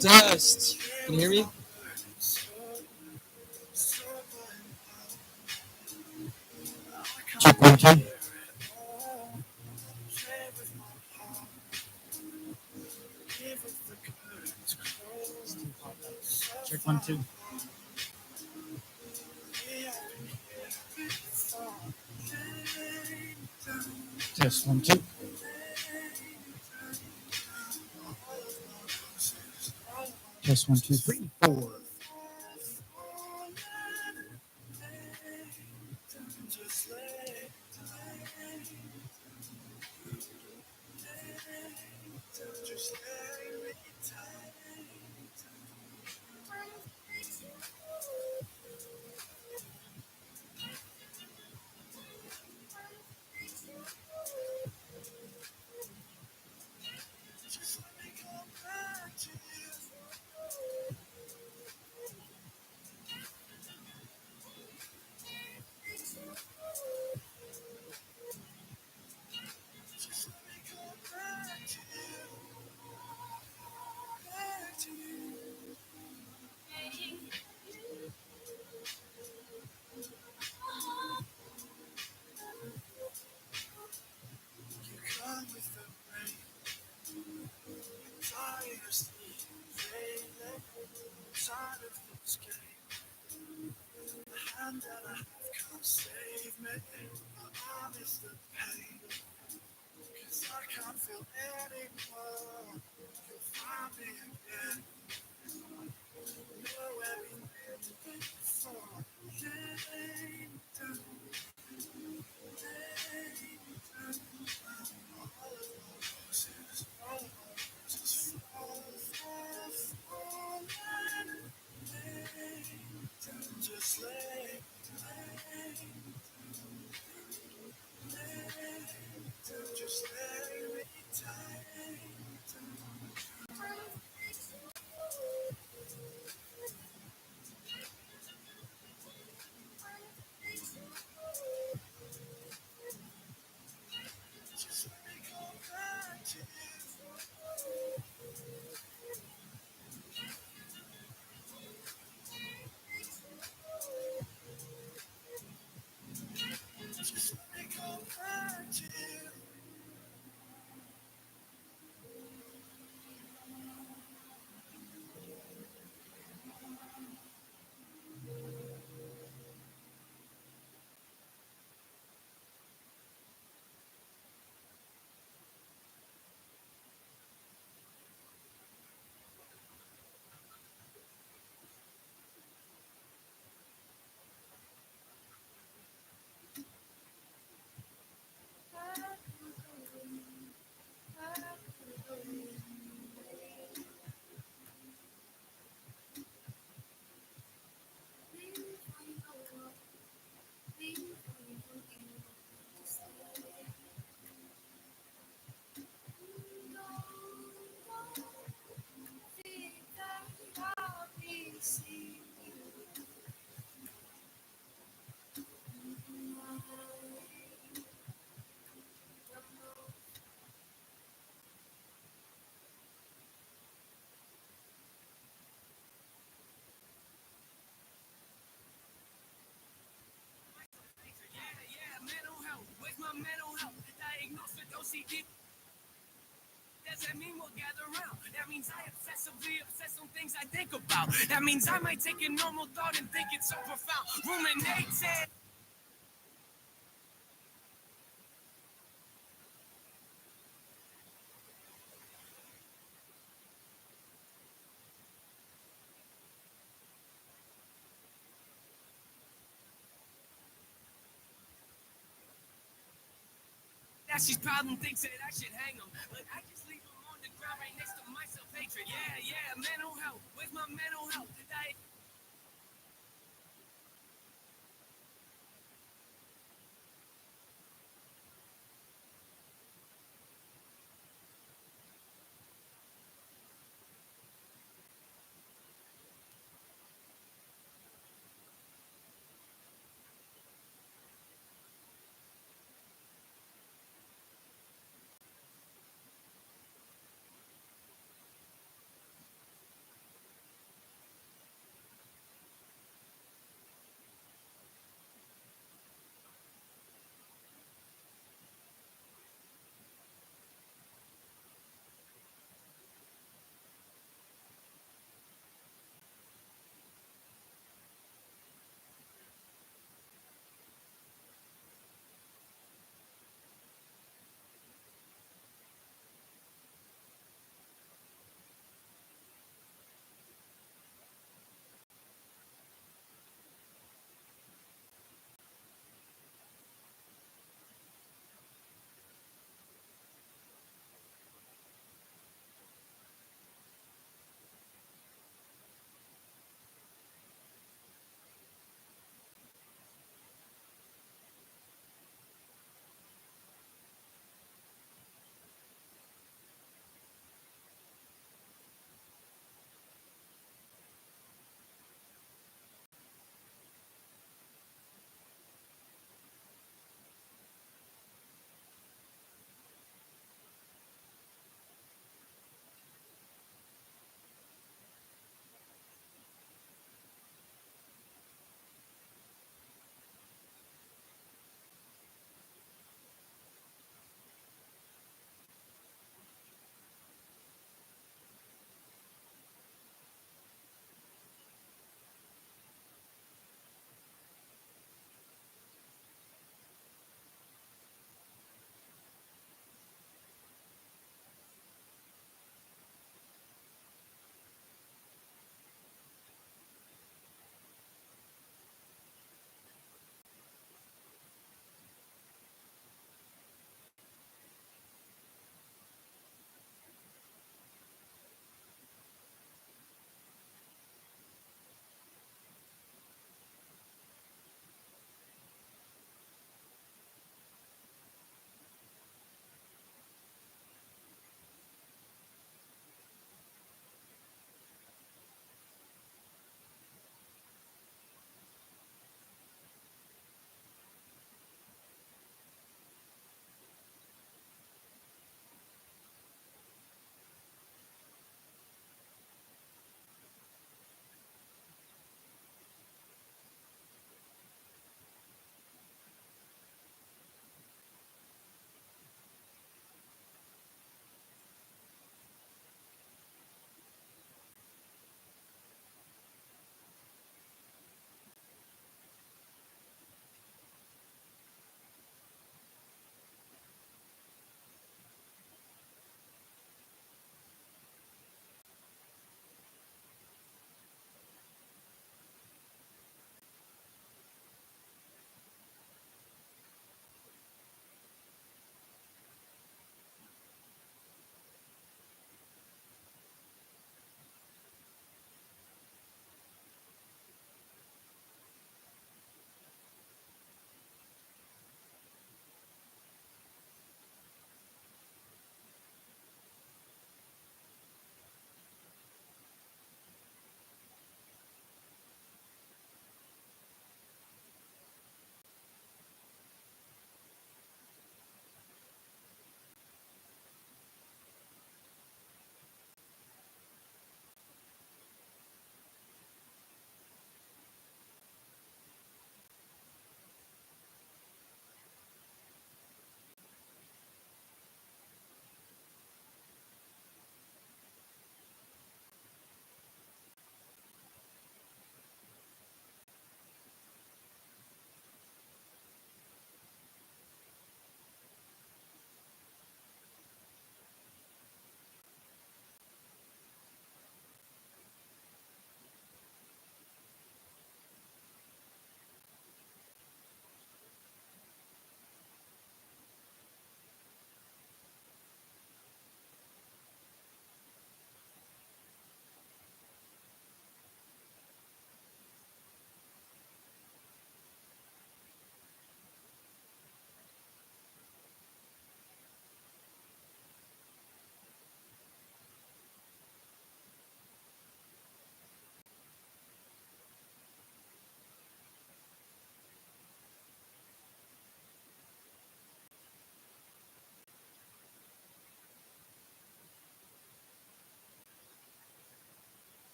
Test. Can you hear me? Check 1, 2. Check 1, 2. Test 1, 2. Test 1, 2, 3, 4. Does that mean we'll gather around? That means I obsessively obsess on things I think about. That means I might take a normal thought and think it's so profound. Ruminating. That she's problem thinks that I should hang them. But I just leave them on the ground right next to my self-hatred. Yeah, mental health. Where's my mental health?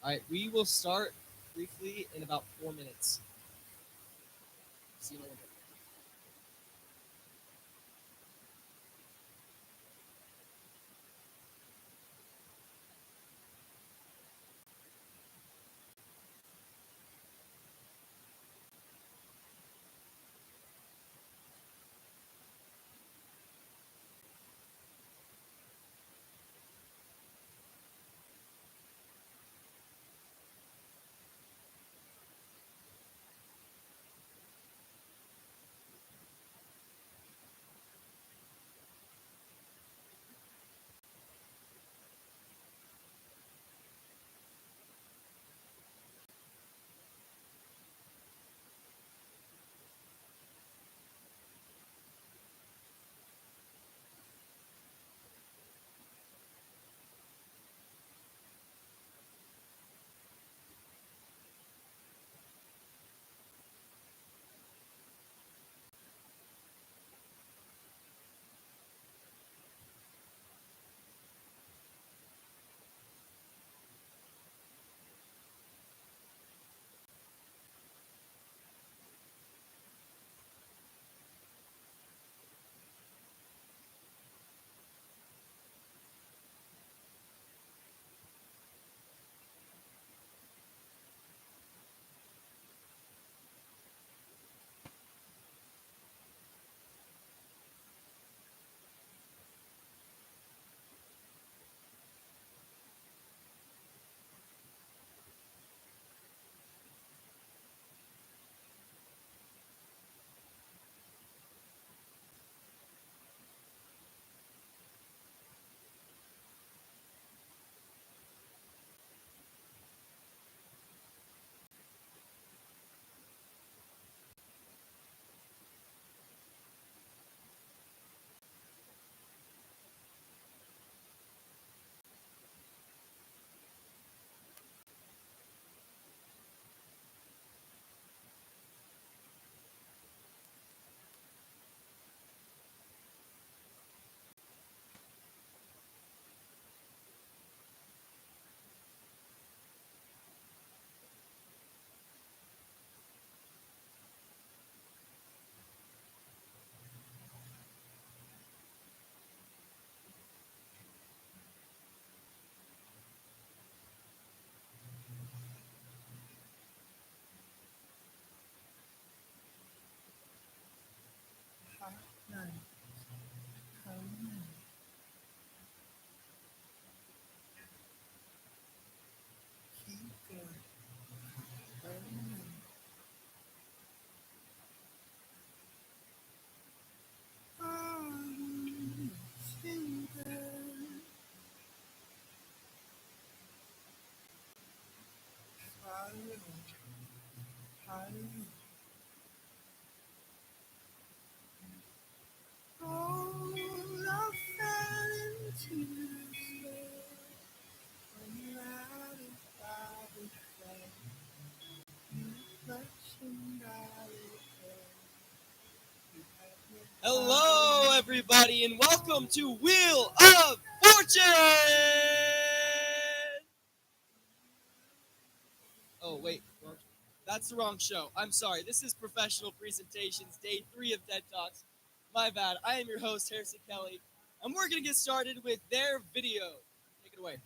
All right, we will start briefly in about 4 minutes. See you in a little bit. Hello, everybody, and welcome to Wheel of Fortune! Oh, wait, that's the wrong show. I'm sorry. This is Professional Presentations, Day 3 of TED Talks. My bad. I am your host, Harrison Kelly, and we're going to get started with their video. Take it away.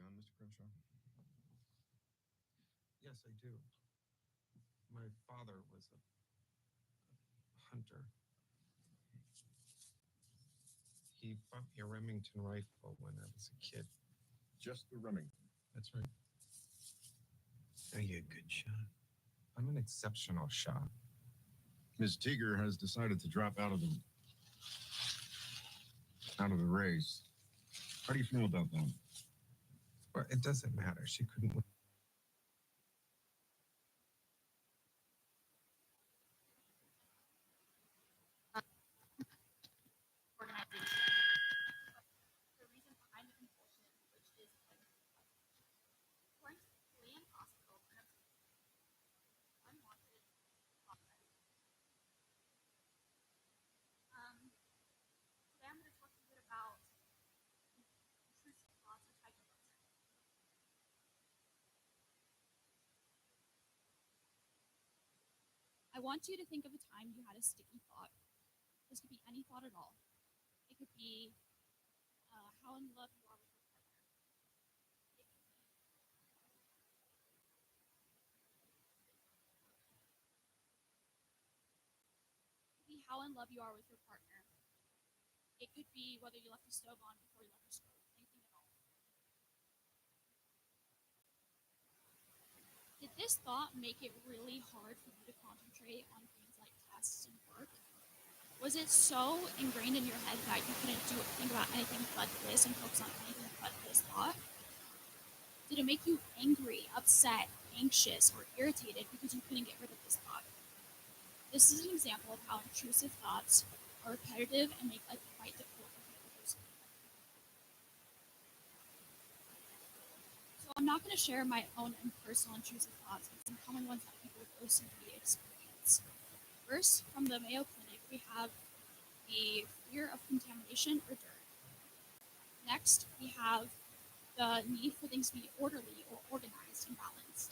gun, Mr. Crenshaw? Yes, I do. My father was a hunter. He bought me a Remington rifle when I was a kid. Just the Remington. That's right. Are you a good shot? I'm an exceptional shot. Ms. Teeger has decided to drop out of the race. How do you feel about that? Well, it doesn't matter. She couldn't win. Organization. The reason behind the compulsion, which is according to Leon Hospital, unwanted content. Today I'm going to talk a bit about intrusive thoughts or type of upset. I want you to think of a time you had a sticky thought. This could be any thought at all. It could be how in love you are with your partner. It could be how in love you are with your partner. It could be whether you left the stove on before you left the stove. Anything at all. Did this thought make it really hard for you to concentrate on things like tests and work? Was it so ingrained in your head that you couldn't think about anything but this and focus on anything but this thought? Did it make you angry, upset, anxious, or irritated because you couldn't get rid of this thought? This is an example of how intrusive thoughts are repetitive and make life quite difficult for people who are So I'm not going to share my own personal intrusive thoughts, but some common ones that people with OCD experience. First, from the Mayo Clinic, we have the fear of contamination or dirt. Next, we have the need for things to be orderly or organized and balanced.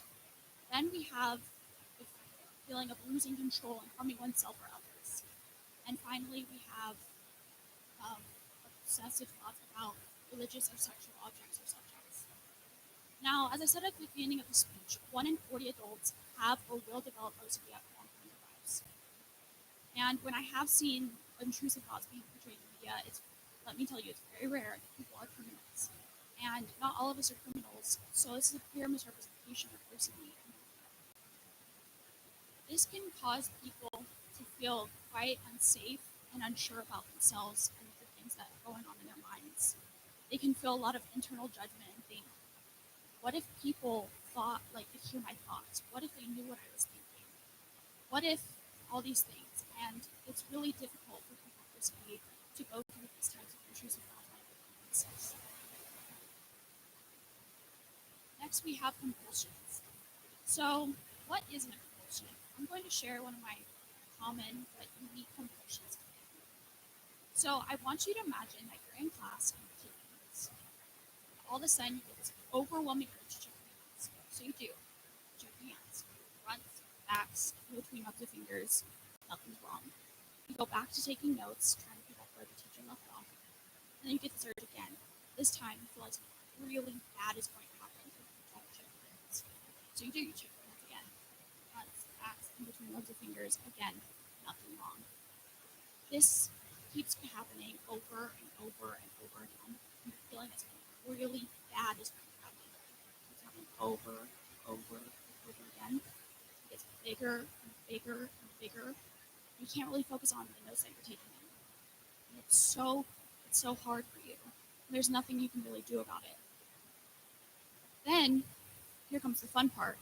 Then we have the feeling of losing control and harming oneself or others. And finally, we have obsessive thoughts about religious or sexual objects or subjects. Now, as I said at the beginning of the speech, 1 in 40 adults have or will develop OCD at one point in their lives. And when I have seen intrusive thoughts being portrayed in the media, let me tell you, it's very rare that people are criminals. And not all of us are criminals, so this is a clear misrepresentation of OCD. This can cause people to feel quite unsafe and unsure about themselves and the things that are going on in their minds. They can feel a lot of internal judgment and think, what if people could hear my thoughts? What if they knew what I was thinking? What if all these things? And it's really difficult for people with OCD to go through these types of intrusive thoughts. Next, we have compulsions. So, what is a compulsion? I'm going to share one of my common but unique compulsions today. So, I want you to imagine that you're in class and you're taking notes. All of a sudden, you get this overwhelming urge to check your hands. So you do. Check your hands. Fronts, backs, in between rubs of fingers. Nothing's wrong. You go back to taking notes, trying to pick up where the teacher left off. And then you get this urge again. This time, you feel like something really bad is going to happen. So you try to check your hands. So you do. You check your hands again. Fronts, backs, in between rubs of fingers. Again, nothing wrong. This keeps happening over and over and over again. You're feeling that something really bad is going to happen. It's happening over and over again. It gets bigger and bigger and bigger. You can't really focus on the notes that you're taking in. And it's so hard for you. And there's nothing you can really do about it. Then, here comes the fun part.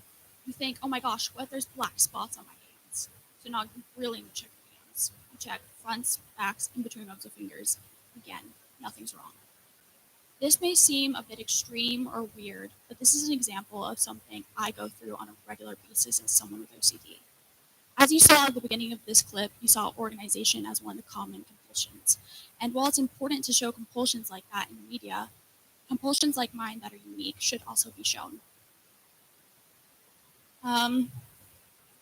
You think, oh my gosh, what if there's black spots on my hands? So now you really need to check your hands. You check fronts, backs, in between rubs of fingers. Again, nothing's wrong. This may seem a bit extreme or weird, but this is an example of something I go through on a regular basis as someone with OCD. As you saw at the beginning of this clip, you saw organization as one of the common compulsions. And while it's important to show compulsions like that in the media, compulsions like mine that are unique should also be shown. And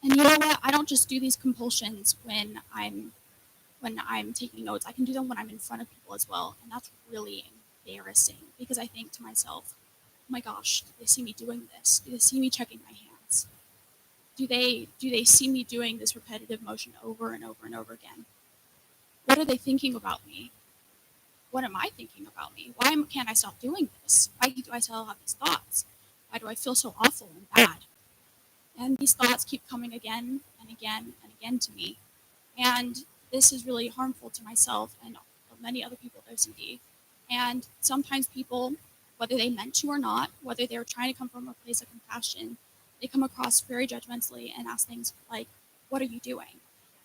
you know what? I don't just do these compulsions when I'm taking notes. I can do them when I'm in front of people as well, and that's really embarrassing because I think to myself, my gosh, do they see me doing this? Do they see me checking my hands? Do they see me doing this repetitive motion over and over and over again? What are they thinking about me? What am I thinking about me? Why can't I stop doing this? Why do I still have these thoughts? Why do I feel so awful and bad? And these thoughts keep coming again and again and again to me. And this is really harmful to myself and many other people with OCD. And sometimes people, whether they meant to or not, whether they're trying to come from a place of compassion, they come across very judgmentally and ask things like, "What are you doing?"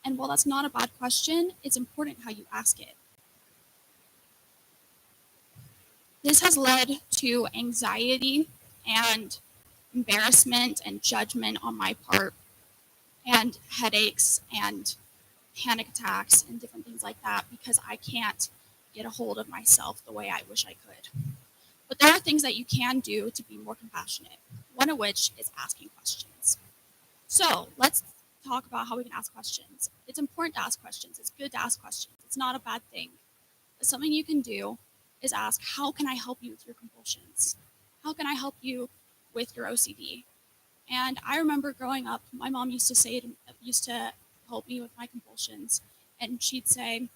And while that's not a bad question, it's important how you ask it. This has led to anxiety and embarrassment and judgment on my part, and headaches and panic attacks and different things like that because I can't get a hold of myself the way I wish I could. But there are things that you can do to be more compassionate, one of which is asking questions. So let's talk about how we can ask questions. It's important to ask questions. It's good to ask questions. It's not a bad thing. But something you can do is ask, how can I help you with your compulsions? How can I help you with your OCD? And I remember growing up, my mom used to help me with my compulsions. And she'd say,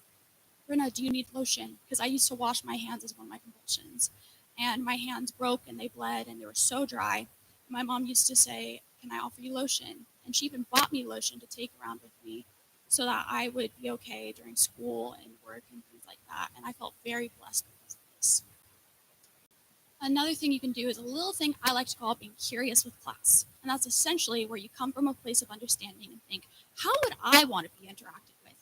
"Brynna, do you need lotion?" Because I used to wash my hands as one of my compulsions. And my hands broke and they bled and they were so dry. My mom used to say, "Can I offer you lotion?" And she even bought me lotion to take around with me so that I would be okay during school and work and things like that. And I felt very blessed because of this. Another thing you can do is a little thing I like to call being curious with class. And that's essentially where you come from a place of understanding and think, how would I want to be interacted with?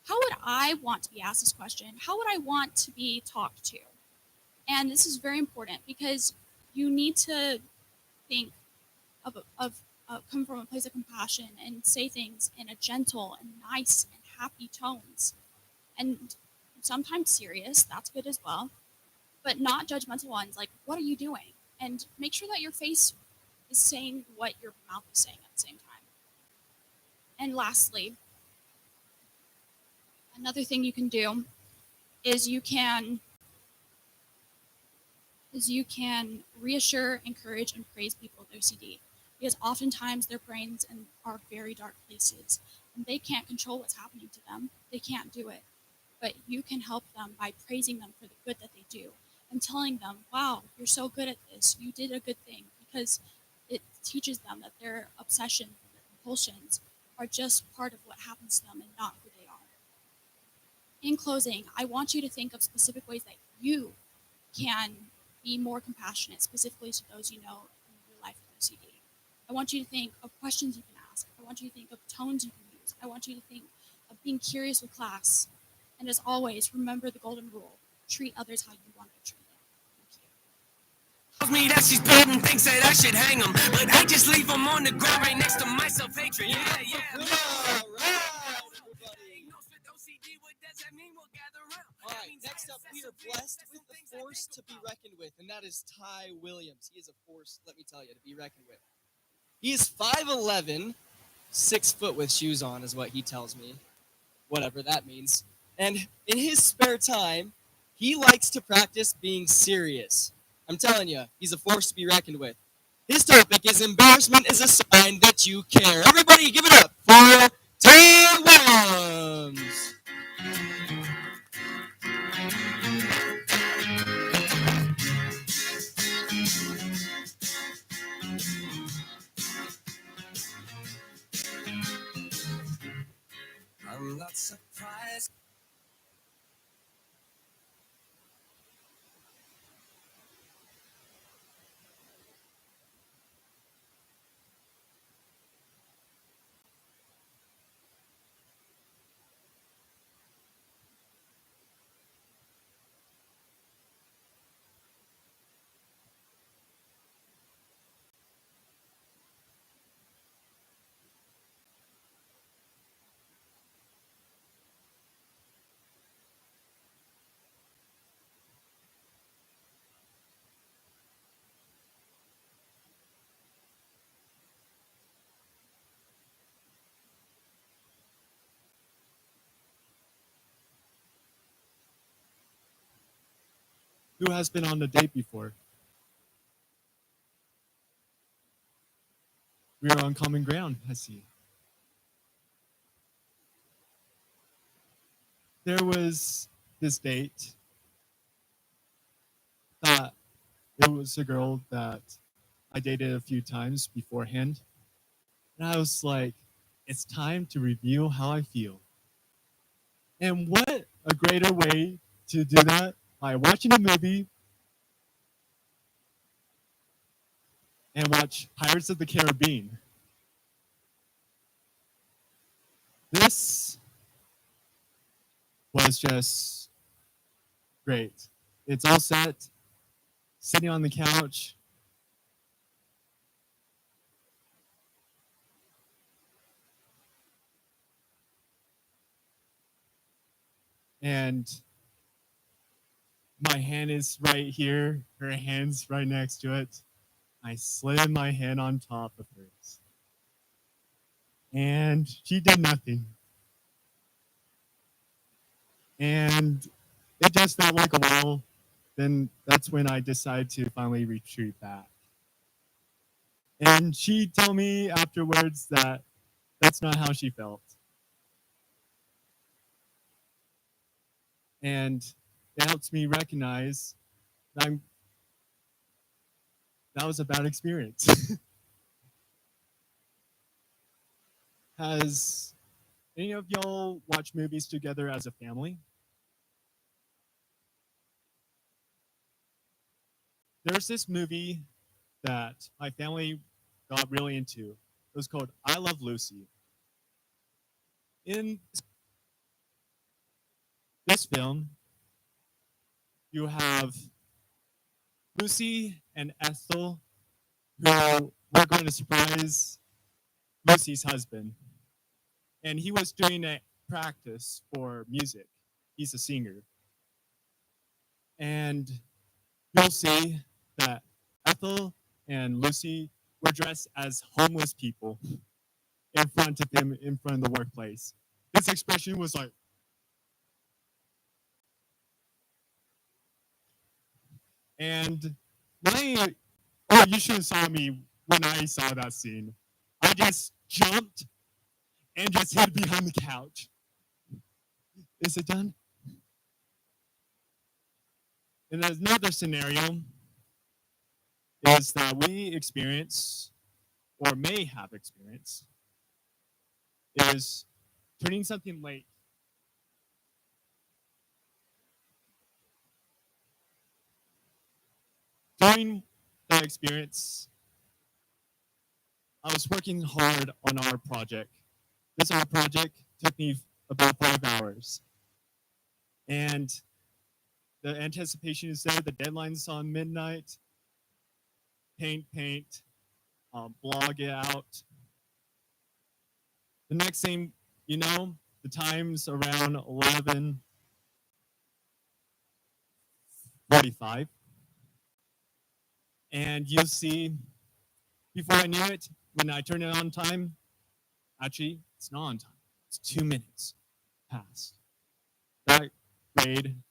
How would I want to be asked this question? How would I want to be talked to? And this is very important because you need to think come from a place of compassion and say things in a gentle and nice and happy tones. And sometimes serious, that's good as well, but not judgmental ones like, "What are you doing?" And make sure that your face is saying what your mouth is saying at the same time. And lastly, another thing you can do is you can reassure, encourage, and praise people with OCD. Because oftentimes their brains are very dark places and they can't control what's happening to them. They can't do it. But you can help them by praising them for the good that they do and telling them, "Wow, you're so good at this. You did a good thing," because it teaches them that their obsession and their compulsions are just part of what happens to them and not who they are. In closing, I want you to think of specific ways that you can be more compassionate, specifically to those you know in your life with OCD. I want you to think of questions you can ask. I want you to think of tones you can use. I want you to think of being curious with class. And as always, remember the golden rule: treat others how you want to be treated. Thank you. Tells me that she's bad and thinks that I should hang them, but I just leave them on the ground right next to my self-hatred. Yeah. Brynna Wright, everybody. What does that mean? We'll gather around. All right, next up, we are blessed with the force to be reckoned with, and that is Ty Williams. He is a force, let me tell you, to be reckoned with. He is 5'11", 6 foot with shoes on, is what he tells me, whatever that means. And in his spare time, he likes to practice being serious. I'm telling you, he's a force to be reckoned with. His topic is embarrassment is a sign that you care. Everybody give it up for Ty Williams. I'm not surprised. Who has been on a date before? we are on common ground, I see. There was this date that it was a girl that I dated a few times beforehand. And I was like, it's time to reveal how I feel. And what a greater way to do that by watching a movie and watch Pirates of the Caribbean. This was just great. It's all set, sitting on the couch. And my hand is right here, her hand's right next to it. I slid my hand on top of hers. And she did nothing. And it just felt like a while. Then that's when I decided to finally retreat back. And she told me afterwards that that's not how she felt. And it helps me recognize that that was a bad experience. Has any of y'all watched movies together as a family? There's this movie that my family got really into. It was called I Love Lucy. In this film, you have Lucy and Ethel, who were going to surprise Lucy's husband. And he was doing a practice for music. He's a singer. And you'll see that Ethel and Lucy were dressed as homeless people in front of him, in front of the workplace. His expression was like, and you should have saw me when I saw that scene. I just jumped and just hid behind the couch. Is it done? And another scenario is that we experience, or may have experienced, is turning something late. During that experience, I was working hard on our project. This art project took me about 5 hours. And the anticipation is there, the deadline's on midnight. Paint, blog it out. The next thing you know, the time's around 11:45. And you'll see, before I knew it, when I turned it on time, actually, it's not on time. It's 2 minutes past. That grade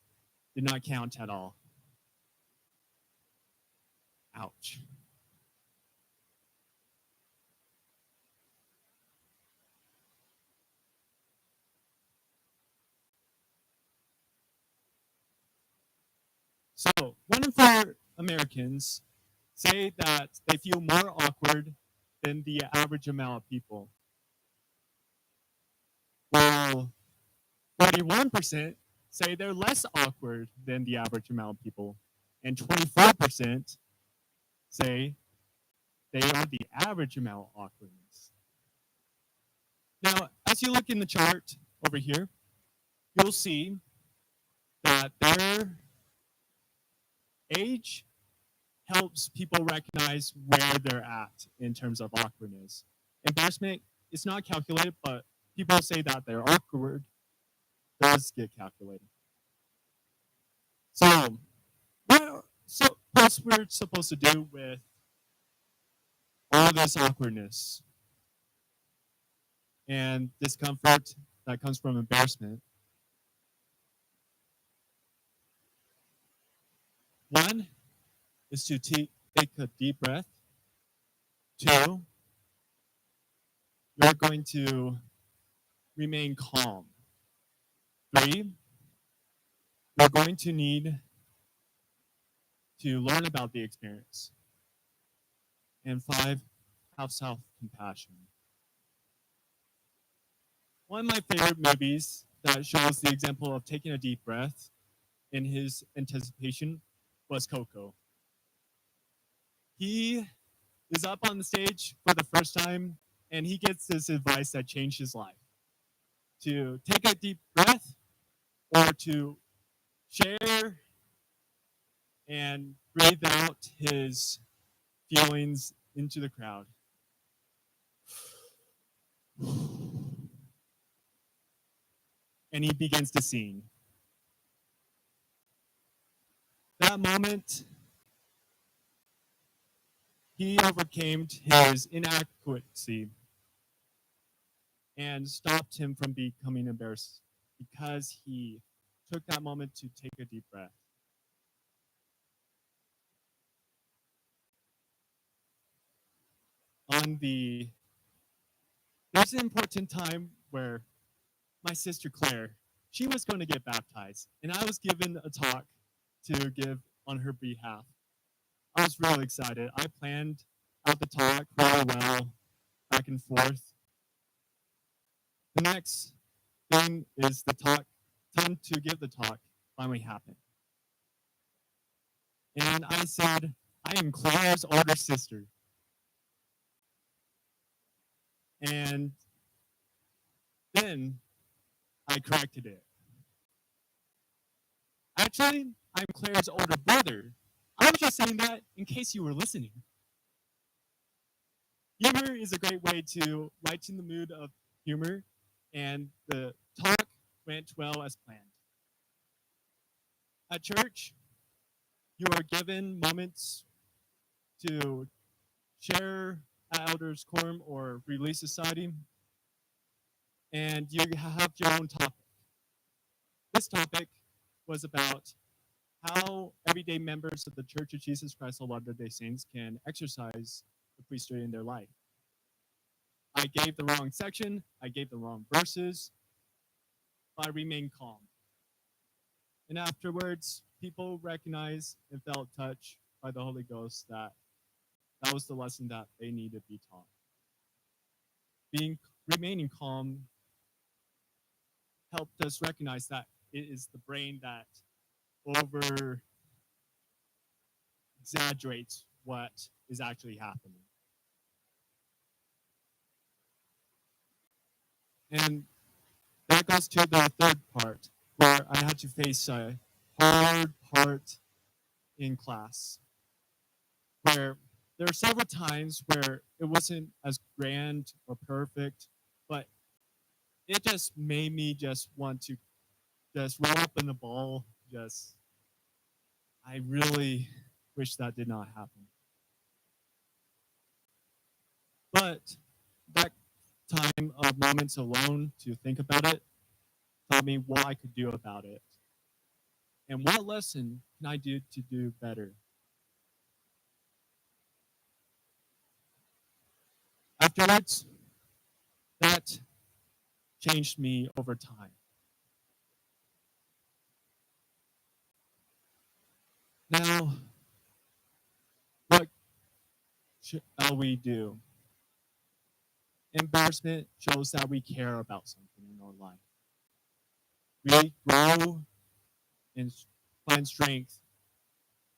did not count at all. Ouch. So, one in 4 Americans say that they feel more awkward than the average amount of people. While 41% say they're less awkward than the average amount of people, and 24% say they are the average amount of awkwardness. Now, as you look in the chart over here, you'll see that their age helps people recognize where they're at in terms of awkwardness. Embarrassment is not calculated, but people say that they're awkward does get calculated. So, what's we're supposed to do with all this awkwardness and discomfort that comes from embarrassment? One is to take a deep breath. 2 you're going to remain calm. 3, you're going to need to learn about the experience. And 5, have self-compassion. One of my favorite movies that shows the example of taking a deep breath in his anticipation was Coco. He is up on the stage for the first time and he gets this advice that changed his life. To take a deep breath or to share and breathe out his feelings into the crowd. And he begins to sing. That moment, he overcame his inadequacy and stopped him from becoming embarrassed because he took that moment to take a deep breath. There's an important time where my sister Claire, she was going to get baptized, and I was given a talk to give on her behalf. I was really excited. I planned out the talk really well, back and forth. The next thing is the talk, time to give the talk finally happened. And I said, I am Claire's older sister. And then I corrected it. Actually, I'm Claire's older brother. I was just saying that in case you were listening. Humor is a great way to lighten the mood of humor, and the talk went well as planned. At church, you are given moments to share at Elders Quorum or Relief Society, and you have your own topic. This topic was about how everyday members of the Church of Jesus Christ of Latter-day Saints can exercise the priesthood in their life. I gave the wrong section, I gave the wrong verses, but I remained calm. And afterwards, people recognized and felt touched by the Holy Ghost that that was the lesson that they needed to be taught. Remaining calm helped us recognize that it is the brain that over exaggerates what is actually happening. And that goes to the third part, where I had to face a hard part in class, where there are several times where it wasn't as grand or perfect, but it just made me just want to just roll up in the ball. I really wish that did not happen. But that time of moments alone to think about it taught me what I could do about it. And what lesson can I do to do better? Afterwards, that changed me over time. Now, what shall we do? Embarrassment shows that we care about something in our life. We grow and find strength.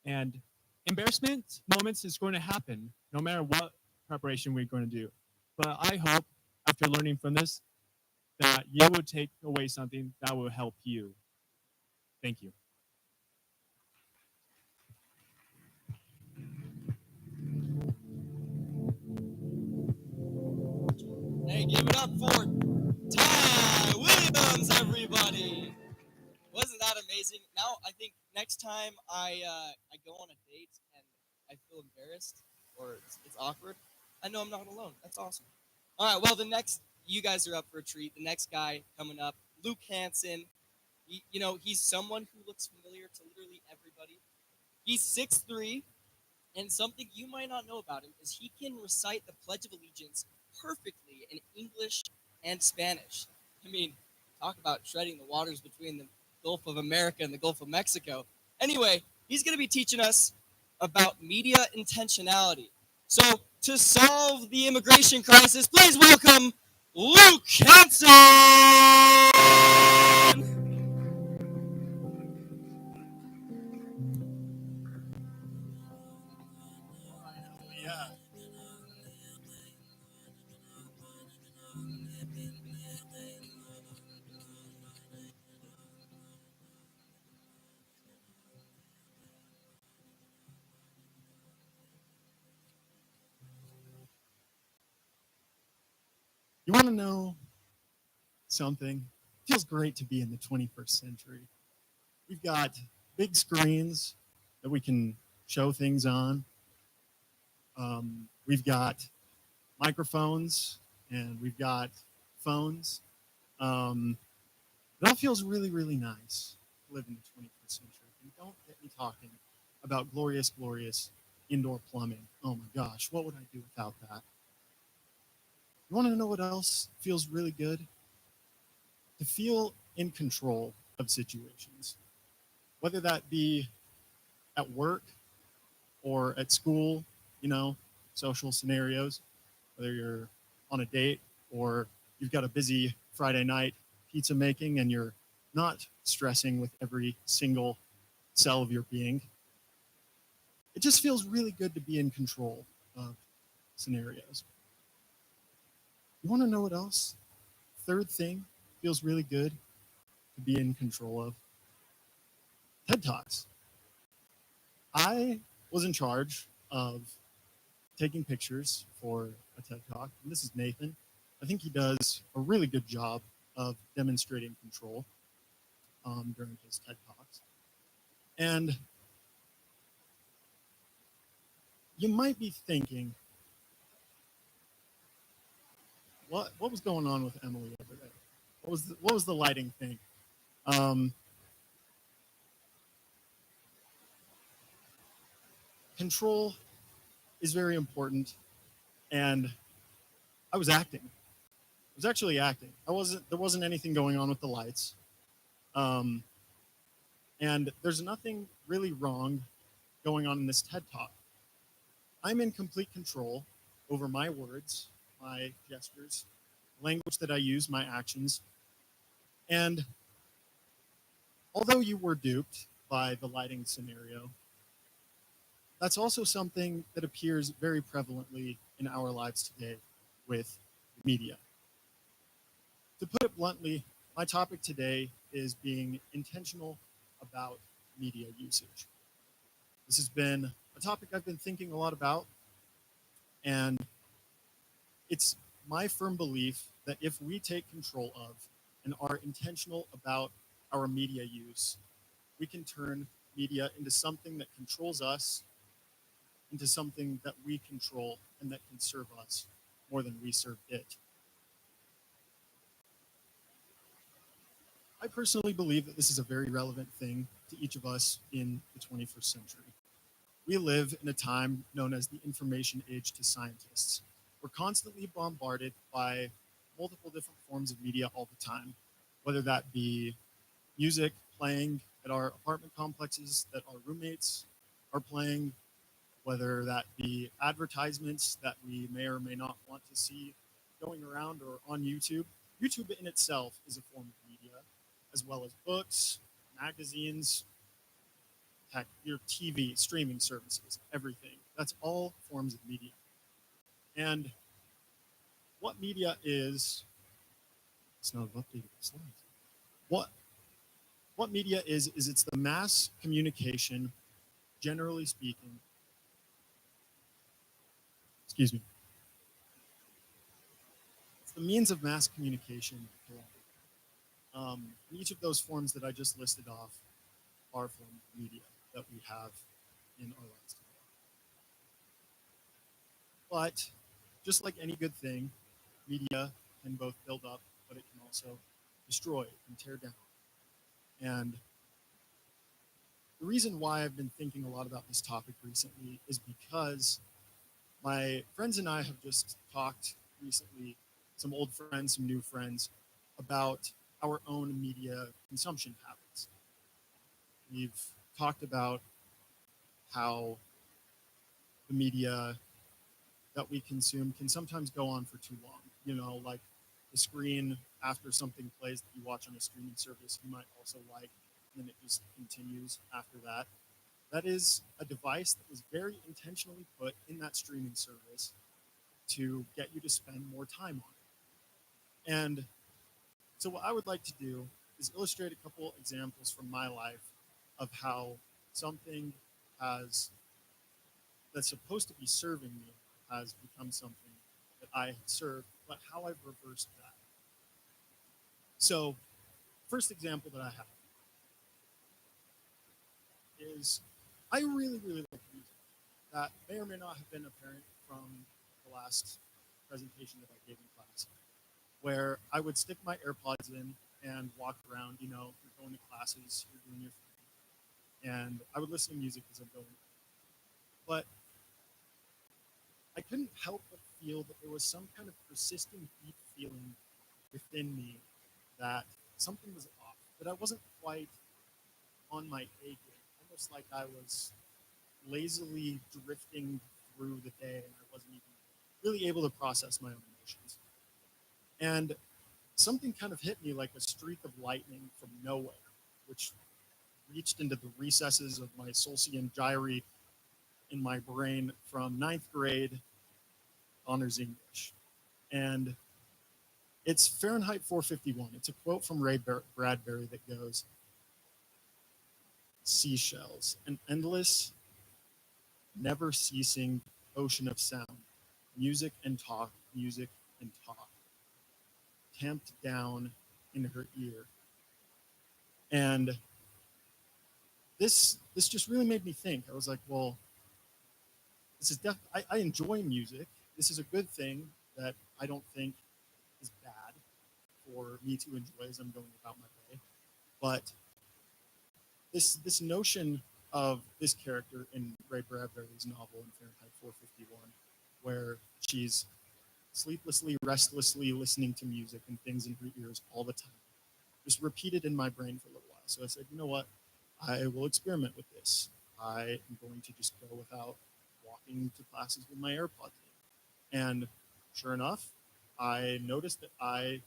And embarrassment moments is going to happen no matter what preparation we're going to do. But I hope, after learning from this, that you will take away something that will help you. Thank you. Hey, give it up for Ty Williams, everybody. Wasn't that amazing? Now I think next time I go on a date and I feel embarrassed or it's awkward, I know I'm not alone. That's awesome. All right, well, you guys are up for a treat. The next guy coming up, Luke Hansen. He's someone who looks familiar to literally everybody. He's 6'3", and something you might not know about him is he can recite the Pledge of Allegiance perfectly in English and Spanish. I mean, talk about treading the waters between the Gulf of America and the Gulf of Mexico. Anyway, he's going to be teaching us about media intentionality. So, to solve the immigration crisis, please welcome Luke Hansen! Yeah. You want to know something? It feels great to be in the 21st century. We've got big screens that we can show things on. We've got microphones and we've got phones. It all feels really, really nice to live in the 21st century. And don't get me talking about glorious, glorious indoor plumbing. Oh my gosh, what would I do without that? You want to know what else feels really good? To feel in control of situations, whether that be at work or at school, social scenarios, whether you're on a date or you've got a busy Friday night pizza making and you're not stressing with every single cell of your being. It just feels really good to be in control of scenarios. You want to know what else? Third thing feels really good to be in control of. TED Talks. I was in charge of taking pictures for a TED Talk, and this is Nathan. I think he does a really good job of demonstrating control during his TED Talks. And you might be thinking, what was going on with Emily over there? What was the lighting thing? Control is very important, and I was acting. I was actually acting. There wasn't anything going on with the lights. And there's nothing really wrong going on in this TED Talk. I'm in complete control over my words, my gestures, language that I use, my actions. And although you were duped by the lighting scenario, that's also something that appears very prevalently in our lives today with media. To put it bluntly, my topic today is being intentional about media usage. This has been a topic I've been thinking a lot about, and it's my firm belief that if we take control of and are intentional about our media use, we can turn media into something that controls us, into something that we control and that can serve us more than we serve it. I personally believe that this is a very relevant thing to each of us in the 21st century. We live in a time known as the information age to scientists. We're constantly bombarded by multiple different forms of media all the time, whether that be music playing at our apartment complexes that our roommates are playing, whether that be advertisements that we may or may not want to see going around or on YouTube. YouTube in itself is a form of media, as well as books, magazines, heck, your TV, streaming services, everything. That's all forms of media. And what media is, it's not updated the slides. What media is it's the mass communication, generally speaking. Excuse me. It's the means of mass communication. Each of those forms that I just listed off are forms of media that we have in our lives today. But just like any good thing, media can both build up, but it can also destroy and tear down. And the reason why I've been thinking a lot about this topic recently is because my friends and I have just talked recently some old friends, some new friends, about our own media consumption habits. We've talked about how the media that we consume can sometimes go on for too long. You know, like the screen after something plays that you watch on a streaming service, you might also like, and then it just continues after that. That is a device that was very intentionally put in that streaming service to get you to spend more time on it. And so, what I would like to do is illustrate a couple examples from my life of how something has that's supposed to be serving me has become something that I serve, but how I've reversed that. So, first example that I have is I really, really like music. That may or may not have been apparent from the last presentation that I gave in class, where I would stick my AirPods in and walk around. You know, you're going to classes, you're doing your thing, and I would listen to music as I'm going. But I couldn't help but feel that there was some kind of persistent deep feeling within me that something was off, that I wasn't quite on my A game, almost like I was lazily drifting through the day and I wasn't even really able to process my own emotions. And something kind of hit me like a streak of lightning from nowhere, which reached into the recesses of my Solsian gyri in my brain from ninth grade honors English. And it's Fahrenheit 451. It's a quote from Ray Bradbury that goes, "Seashells, an endless, never ceasing ocean of sound, music and talk, tamped down in her ear." And this just really made me think. I was like, well, this is I enjoy music. This is a good thing that I don't think is bad for me to enjoy as I'm going about my day. But this notion of this character in Ray Bradbury's novel in Fahrenheit 451, where she's sleeplessly, restlessly listening to music and things in her ears all the time, just repeated in my brain for a little while. So I said, you know what? I will experiment with this. I am going to just go without walking to classes with my AirPods in. And sure enough, I noticed that I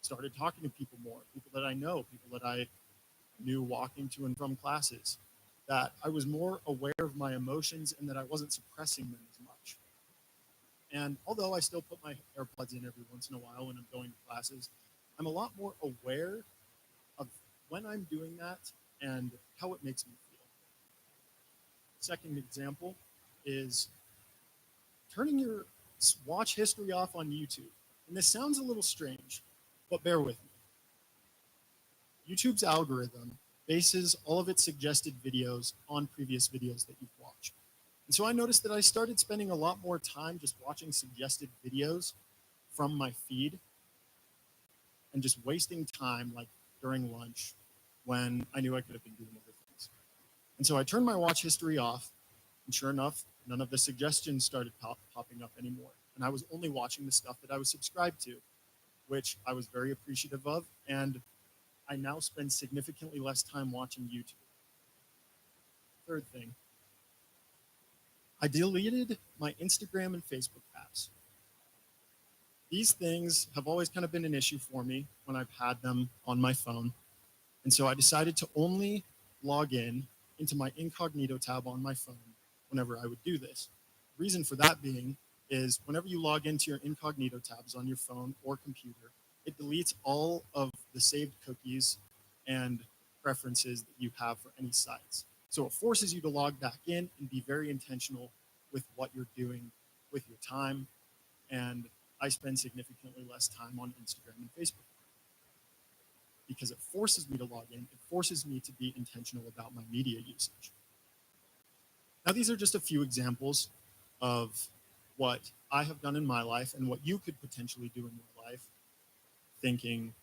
started talking to people more, people that I know, people that I knew walking to and from classes, that I was more aware of my emotions and that I wasn't suppressing them as much. And although I still put my AirPods in every once in a while when I'm going to classes, I'm a lot more aware of when I'm doing that and how it makes me feel. Second example is turning your watch history off on YouTube. And this sounds a little strange, but bear with me. YouTube's algorithm bases all of its suggested videos on previous videos that you've watched. And so I noticed that I started spending a lot more time just watching suggested videos from my feed and just wasting time like during lunch when I knew I could have been doing other things. And so I turned my watch history off, and sure enough, none of the suggestions started popping up anymore. And I was only watching the stuff that I was subscribed to, which I was very appreciative of, and I now spend significantly less time watching YouTube. Third thing, I deleted my Instagram and Facebook apps. These things have always kind of been an issue for me when I've had them on my phone. And so I decided to only log in into my incognito tab on my phone whenever I would do this. Reason for that being is whenever you log into your incognito tabs on your phone or computer, it deletes all of the saved cookies and preferences that you have for any sites. So it forces you to log back in and be very intentional with what you're doing with your time. And I spend significantly less time on Instagram and Facebook because it forces me to log in. It forces me to be intentional about my media usage. Now, these are just a few examples of what I have done in my life and what you could potentially do in your life, thinking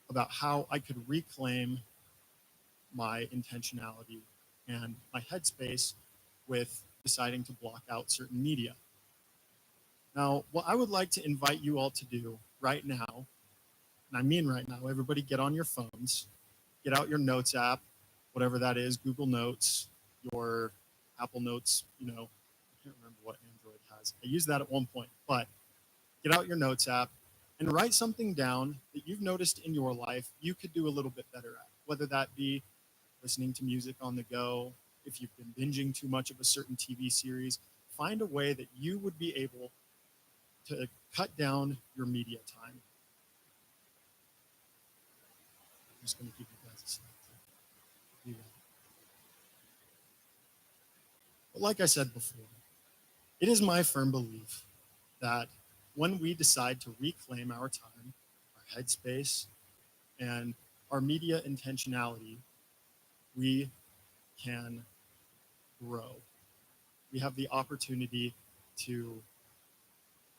about how I could reclaim my intentionality and my headspace with deciding to block out certain media. Now, what I would like to invite you all to do right now, and I mean right now, everybody get on your phones, get out your Notes app, whatever that is, Google Notes, your Apple Notes, I can't remember what Android has. I used that at one point, but get out your Notes app and write something down that you've noticed in your life you could do a little bit better at, whether that be listening to music on the go, if you've been binging too much of a certain TV series, find a way that you would be able to cut down your media time. I'm just going to give you guys a second to do that. But like I said before, it is my firm belief that when we decide to reclaim our time, our headspace, and our media intentionality, we can grow. We have the opportunity to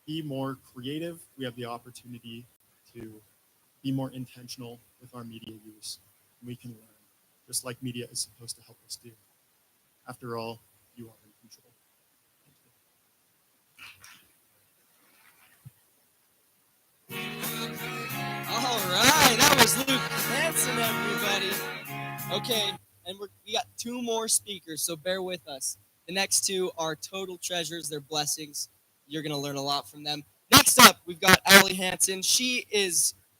be more creative. We have the opportunity to be more intentional with our media use. We can learn, just like media is supposed to help us do. After all, you are in control. All right, that was Luke Hansen, everybody. Okay, and we got two more speakers, so bear with us. The next two are total treasures, they're blessings. You're going to learn a lot from them. Next up, we've got Allie Hansen.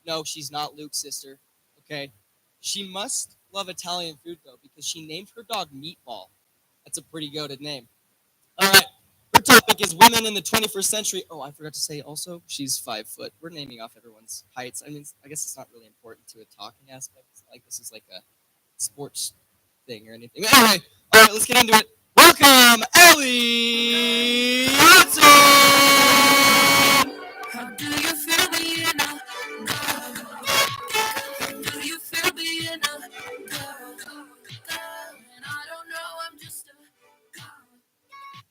No, she's not Luke's sister, okay? She must love Italian food, though, because she named her dog Meatball. That's a pretty goated name. All right, her topic is women in the 21st century. Oh, I forgot to say also, she's 5 foot. We're naming off everyone's heights. I mean, I guess it's not really important to a talking aspect. It's not like this is like a sports thing or anything. Anyway, all right, let's get into it. Welcome, Ellie Hansen! How do you feel being a girl? Do you feel being a girl? And I don't know, I'm just a girl.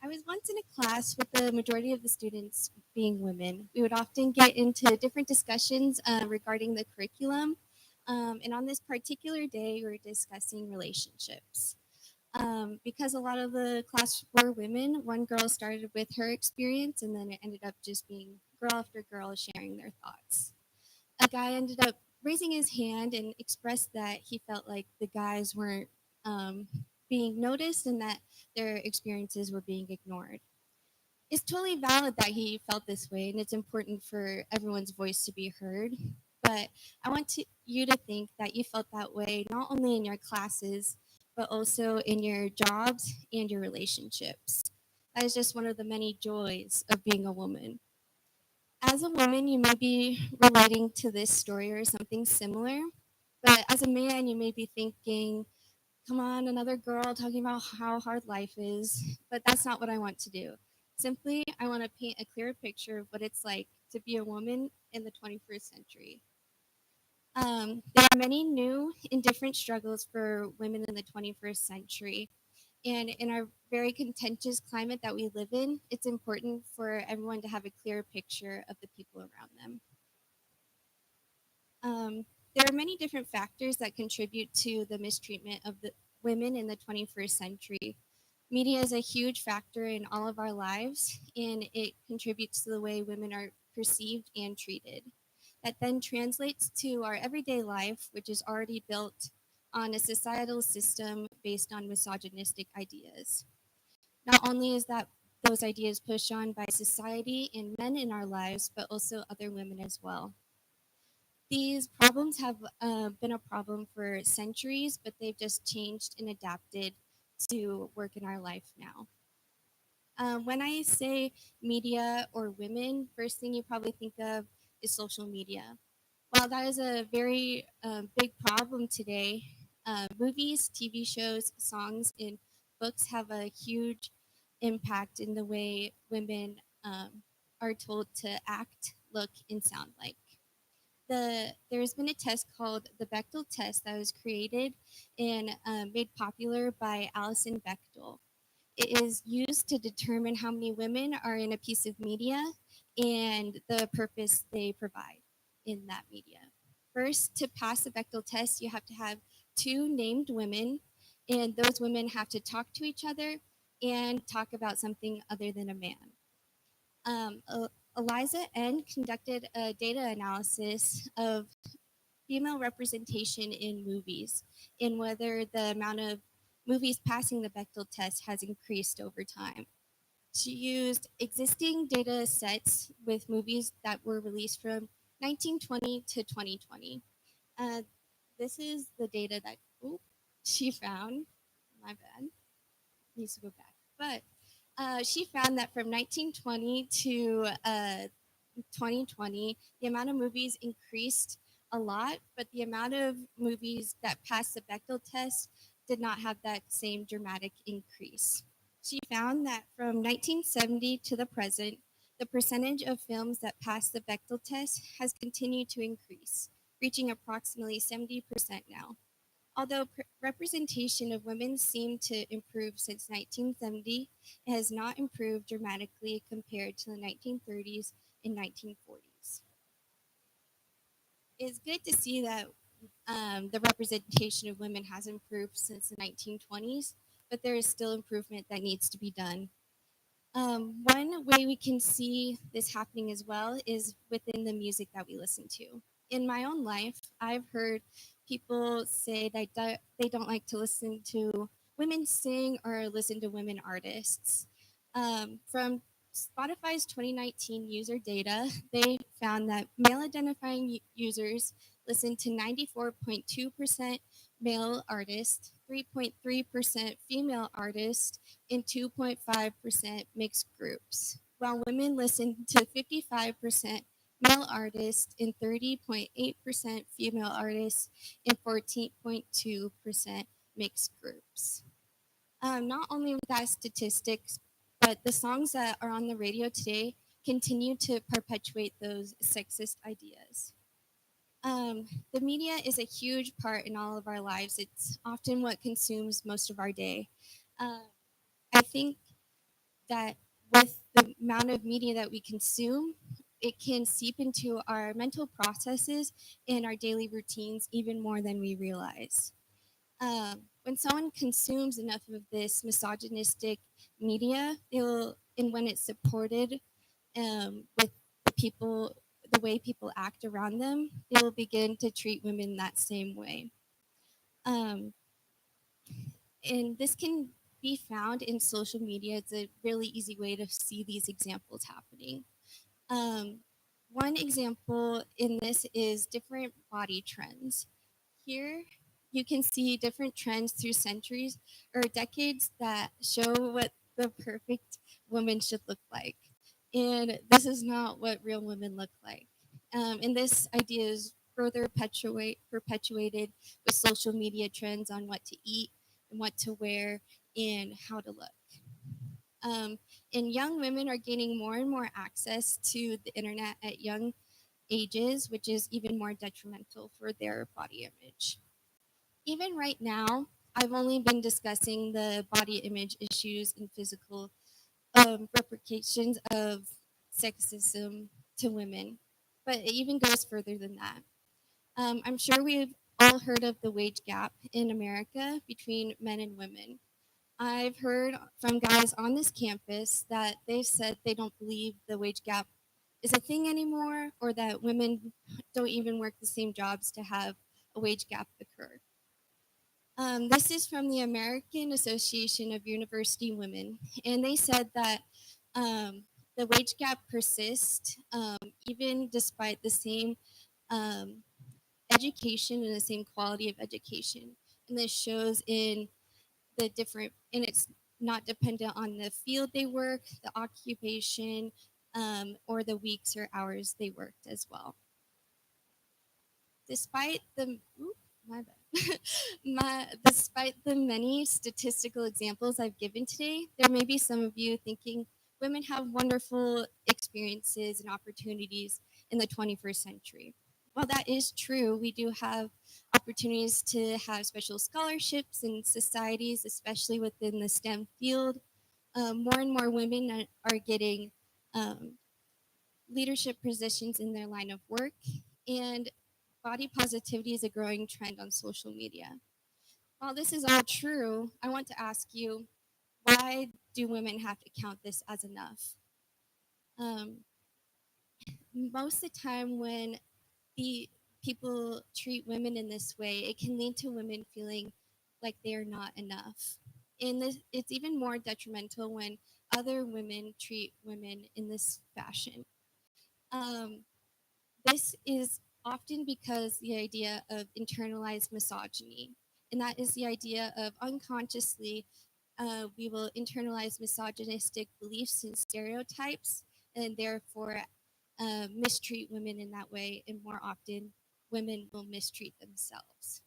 I was once in a class with the majority of the students being women. We would often get into different discussions regarding the curriculum. And on this particular day, we were discussing relationships. Because a lot of the class were women, one girl started with her experience, and then it ended up just being girl after girl sharing their thoughts. A guy ended up raising his hand and expressed that he felt like the guys weren't being noticed and that their experiences were being ignored. It's totally valid that he felt this way, and it's important for everyone's voice to be heard. But I want you to think that you felt that way not only in your classes, but also in your jobs and your relationships. That is just one of the many joys of being a woman. As a woman, you may be relating to this story or something similar, but as a man, you may be thinking, come on, another girl talking about how hard life is. But that's not what I want to do. Simply, I want to paint a clearer picture of what it's like to be a woman in the 21st century. There are many new and different struggles for women in the 21st century. And in our very contentious climate that we live in, it's important for everyone to have a clear picture of the people around them. There are many different factors that contribute to the mistreatment of the women in the 21st century. Media is a huge factor in all of our lives, and it contributes to the way women are perceived and treated. That then translates to our everyday life, which is already built on a societal system based on misogynistic ideas. Not only is that those ideas pushed on by society and men in our lives, but also other women as well. These problems have been a problem for centuries, but they've just changed and adapted to work in our life now. When I say media or women, first thing you probably think of is social media. While that is a very big problem today, movies, TV shows, songs, and books have a huge impact in the way women are told to act, look, and sound like. There's been a test called the Bechdel test that was created and made popular by Alison Bechdel. It is used to determine how many women are in a piece of media and the purpose they provide in that media. First, to pass the Bechdel test, you have to have two named women, and those women have to talk to each other and talk about something other than a man. Eliza N. conducted a data analysis of female representation in movies and whether the amount of movies passing the Bechdel test has increased over time. She used existing data sets with movies that were released from 1920 to 2020. Uh, this is the data that she found. My bad. Needs to go back. But she found that from 1920 to 2020, the amount of movies increased a lot, but the amount of movies that passed the Bechdel test did not have that same dramatic increase. She found that from 1970 to the present, the percentage of films that passed the Bechdel test has continued to increase, reaching approximately 70% now. Although representation of women seemed to improve since 1970, it has not improved dramatically compared to the 1930s and 1940s. It's good to see that the representation of women has improved since the 1920s, but there is still improvement that needs to be done. One way we can see this happening as well is within the music that we listen to. In my own life, I've heard people say that they don't like to listen to women sing or listen to women artists. From Spotify's 2019 user data, they found that male identifying users listen to 94.2% male artists, 3.3% female artists, and 2.5% mixed groups, while women listen to 55% male artists and 30.8% female artists and 14.2% mixed groups. Not only with that statistics, but the songs that are on the radio today continue to perpetuate those sexist ideas. The media is a huge part in all of our lives. It's often what consumes most of our day. I think that with the amount of media that we consume, it can seep into our mental processes and our daily routines even more than we realize. When someone consumes enough of this misogynistic media, and when it's supported with the way people act around them, they will begin to treat women that same way. Um, and this can be found in social media. It's a really easy way to see these examples happening. One example in this is different body trends. Here, you can see different trends through centuries or decades that show what the perfect woman should look like. And this is not what real women look like. And this idea is further perpetuated with social media trends on what to eat and what to wear and how to look. And young women are gaining more and more access to the internet at young ages, which is even more detrimental for their body image. Even right now, I've only been discussing the body image issues and physical repercussions of sexism to women, but it even goes further than that. I'm sure we've all heard of the wage gap in America between men and women. I've heard from guys on this campus that they've said they don't believe the wage gap is a thing anymore, or that women don't even work the same jobs to have a wage gap occur. This is from the American Association of University Women, and they said that the wage gap persists even despite the same education and the same quality of education. And this shows in and it's not dependent on the field they work, the occupation, or the weeks or hours they worked as well. Despite the, my bad. Despite the many statistical examples I've given today, there may be some of you thinking women have wonderful experiences and opportunities in the 21st century. While that is true, we do have opportunities to have special scholarships and societies, especially within the STEM field. More and more women are getting leadership positions in their line of work, and body positivity is a growing trend on social media. While this is all true, I want to ask you, why do women have to count this as enough? Um, most of the time, when the people treat women in this way, it can lead to women feeling like they are not enough. And it's even more detrimental when other women treat women in this fashion. Um, this is often because the idea of internalized misogyny, and that is the idea of unconsciously we will internalize misogynistic beliefs and stereotypes, and therefore mistreat women in that way, and more often women will mistreat themselves.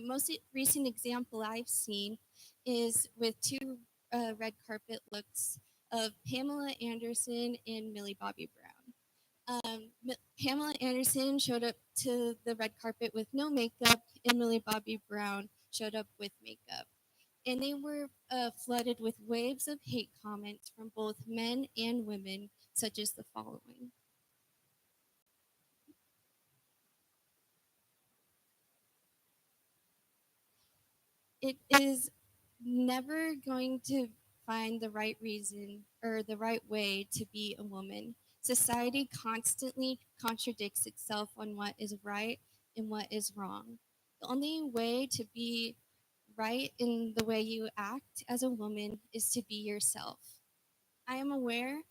Most recent example I've seen is with two red carpet looks of Pamela Anderson and Millie Bobby Brown. Pamela Anderson showed up to the red carpet with no makeup, and Millie Bobby Brown showed up with makeup. And they were flooded with waves of hate comments from both men and women, such as the following. It is never going to find the right reason or the right way to be a woman. Society constantly contradicts itself on what is right and what is wrong. The only way to be right in the way you act as a woman is to be yourself. I am aware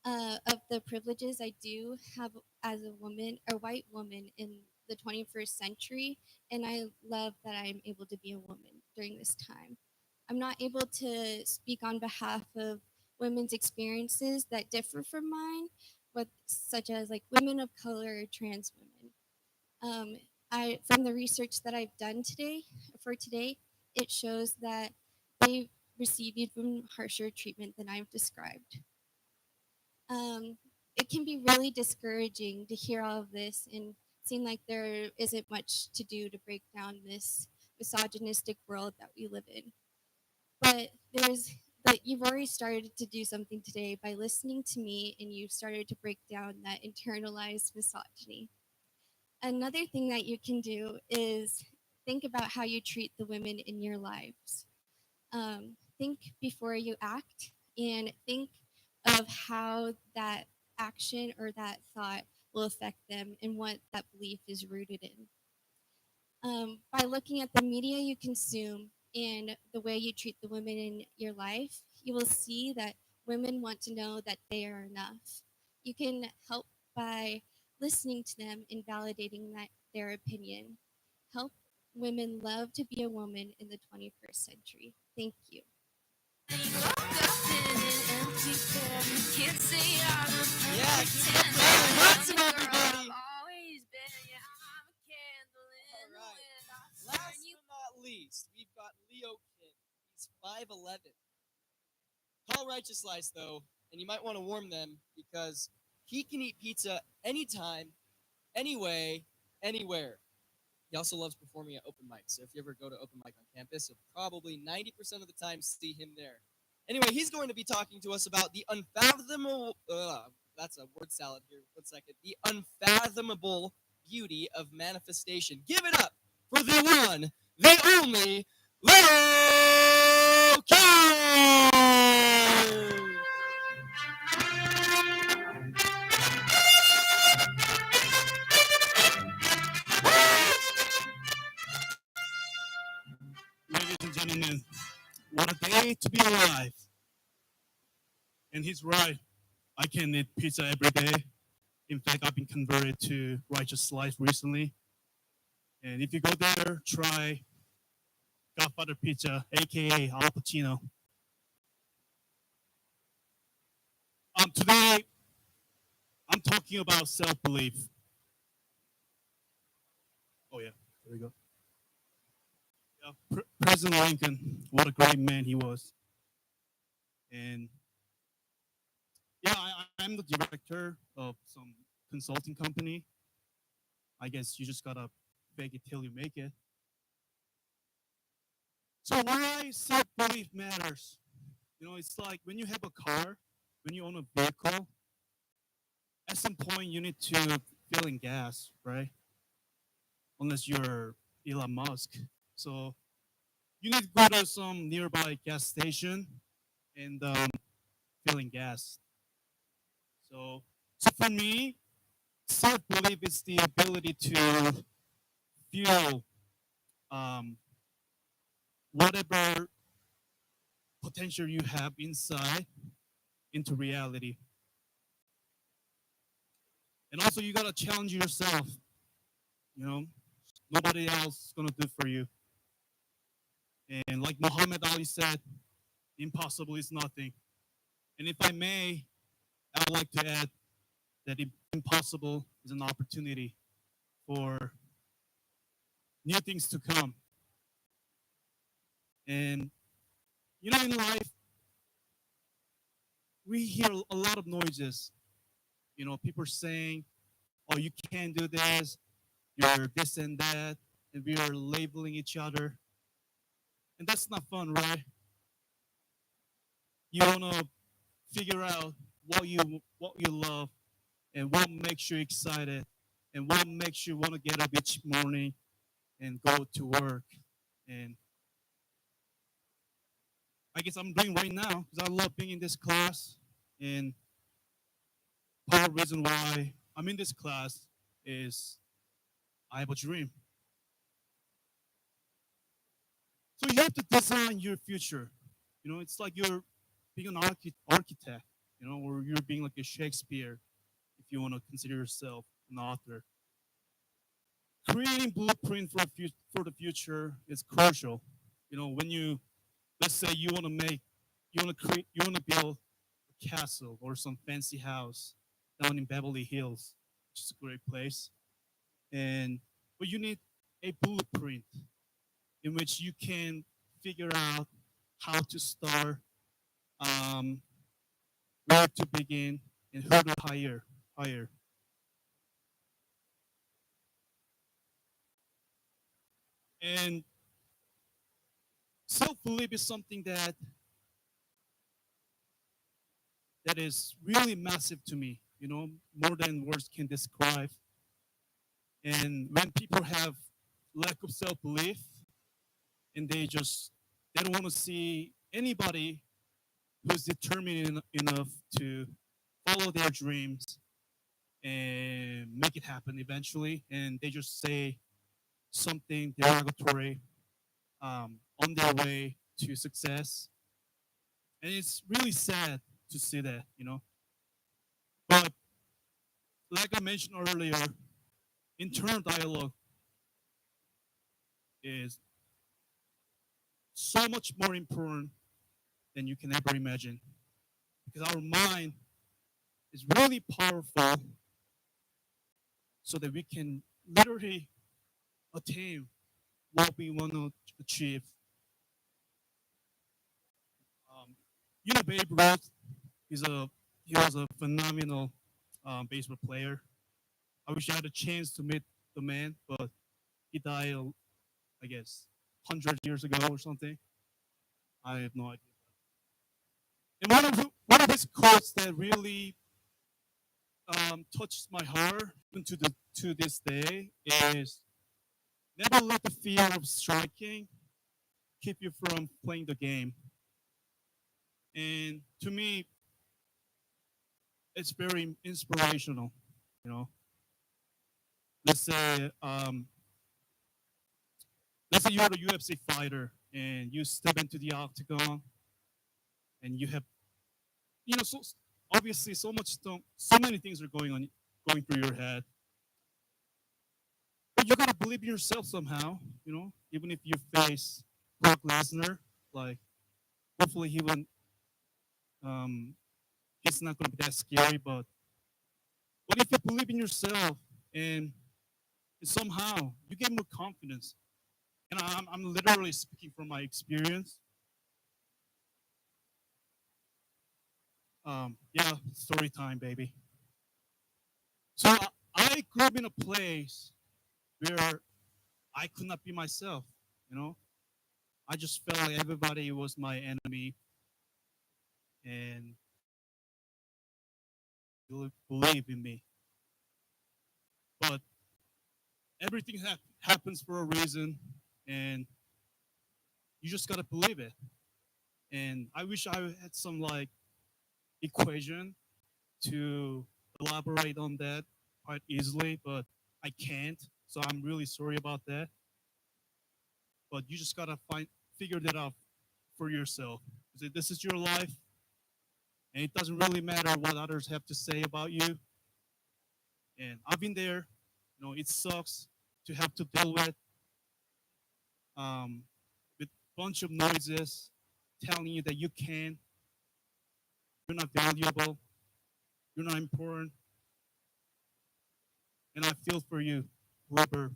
of the privileges I do have as a woman, a white woman in the 21st century, and I love that I'm able to be a woman during this time. I'm not able to speak on behalf of women's experiences that differ from mine, but such as like women of color or trans women. From the research that I've done today, it shows that they receive even harsher treatment than I've described. It can be really discouraging to hear all of this and seem like there isn't much to do to break down this misogynistic world that we live in. But you've already started to do something today by listening to me, and you've started to break down that internalized misogyny. Another thing that you can do is think about how you treat the women in your lives. Think before you act, and think of how that action or that thought will affect them and what that belief is rooted in. By looking at the media you consume and the way you treat the women in your life, you will see that women want to know that they are enough. You can help by listening to them and validating their opinion. Help women love to be a woman in the 21st century. Thank you. Yeah, give it up for Hansen, everybody. All right. Last but not least, we've got Leo Kim. He's 5'11". Call Righteous Slice, though, and you might want to warn them because he can eat pizza anytime, anyway, anywhere. He also loves performing at open mics, so if you ever go to open mic on campus, you'll probably 90% of the time see him there. Anyway, he's going to be talking to us about the unfathomable, that's a word salad here, 1 second, the unfathomable beauty of manifestation. Give it up for the one, the only, Leo Kim! Ladies and gentlemen, what a day to be alive. And he's right. I can eat pizza every day. In fact, I've been converted to Righteous Life recently. And if you go there, try Godfather Pizza, aka Al Pacino. Today, I'm talking about self-belief. Oh yeah, there we go. Yeah, President Lincoln, what a great man he was. And yeah, I'm the director of some consulting company. I guess you just gotta fake it till you make it. So why self-belief matters? You know, it's like when you have a car, when you own a vehicle, at some point you need to fill in gas, right? Unless you're Elon Musk. So you need to go to some nearby gas station and fill in gas. So for me, self belief is the ability to feel whatever potential you have inside into reality. And also, you gotta challenge yourself. You know, nobody else is gonna do for you. And like Muhammad Ali said, impossible is nothing. And if I may, I would like to add that impossible is an opportunity for new things to come. And you know, in life, we hear a lot of noises. You know, people saying, "Oh, you can't do this. You're this and that," and we are labeling each other, and that's not fun, right? You wanna figure out what you love and what makes you excited and what makes you want to get up each morning and go to work. And I guess I'm doing right now because I love being in this class. And part of the reason why I'm in this class is I have a dream. So you have to design your future. You know, it's like you're being an architect, you know, or you're being like a Shakespeare if you want to consider yourself an author. Creating blueprint for the future is crucial. You know, when you, let's say you want to you want to build a castle or some fancy house down in Beverly Hills, which is a great place. And but you need a blueprint in which you can figure out how to start, um, where to begin, and who to hire. And self-belief is something that is really massive to me, you know, more than words can describe. And when people have lack of self-belief and they don't want to see anybody who's determined enough to follow their dreams and make it happen eventually, and they just say something derogatory on their way to success. And it's really sad to see that, you know. But like I mentioned earlier, internal dialogue is so much more important than you can ever imagine. Because our mind is really powerful so that we can literally attain what we want to achieve. You know, Babe Ruth, he was a phenomenal baseball player. I wish I had a chance to meet the man, but he died, I guess, 100 years ago or something. I have no idea. And one of his quotes that really touches my heart even to this day is, "Never let the fear of striking keep you from playing the game." And to me, it's very inspirational. You know, let's say um, let's say you're a UFC fighter and you step into the octagon and you have, you know, so obviously so many things are going through your head, but you gotta believe in yourself somehow. You know, even if you face Brock Lesnar, like hopefully he won't. Um, it's not gonna be that scary, but if you believe in yourself and somehow you get more confidence, and I'm literally speaking from my experience. Yeah, story time, baby. So I grew up in a place where I could not be myself. You know, I just felt like everybody was my enemy, and believe in me. But everything happens for a reason, and you just gotta believe it. And I wish I had some like equation to elaborate on that quite easily, but I can't. So I'm really sorry about that. But you just gotta figure that out for yourself. This is your life, and it doesn't really matter what others have to say about you. And I've been there. It sucks to have to deal um, with bunch of noises telling you that you can't, you're not valuable, you're not important, and I feel for you, whoever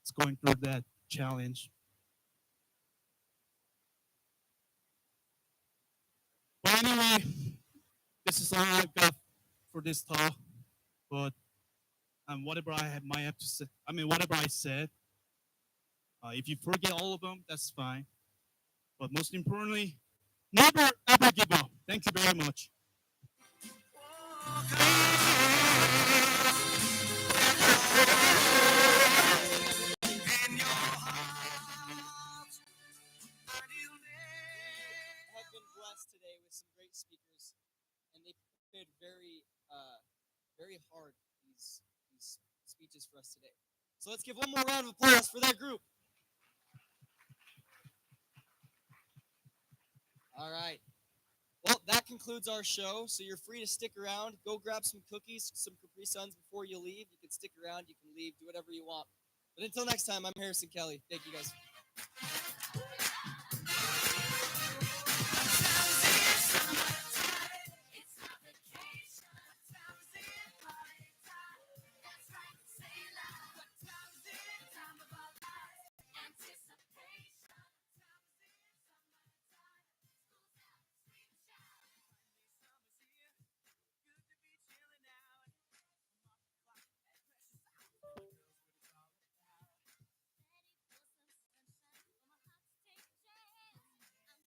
is going through that challenge. But anyway, this is all I've got for this talk. But whatever might have to say, whatever I said, if you forget all of them, that's fine. But most importantly, never ever give up. Thank you very much. Have been blessed today with some great speakers, and they prepared very hard these speeches for us today. So let's give one more round of applause for that group. All right. Well, that concludes our show. So you're free to stick around. Go grab some cookies, some Capri Suns before you leave. You can stick around. You can leave. Do whatever you want. But until next time, I'm Harrison Kelly. Thank you guys.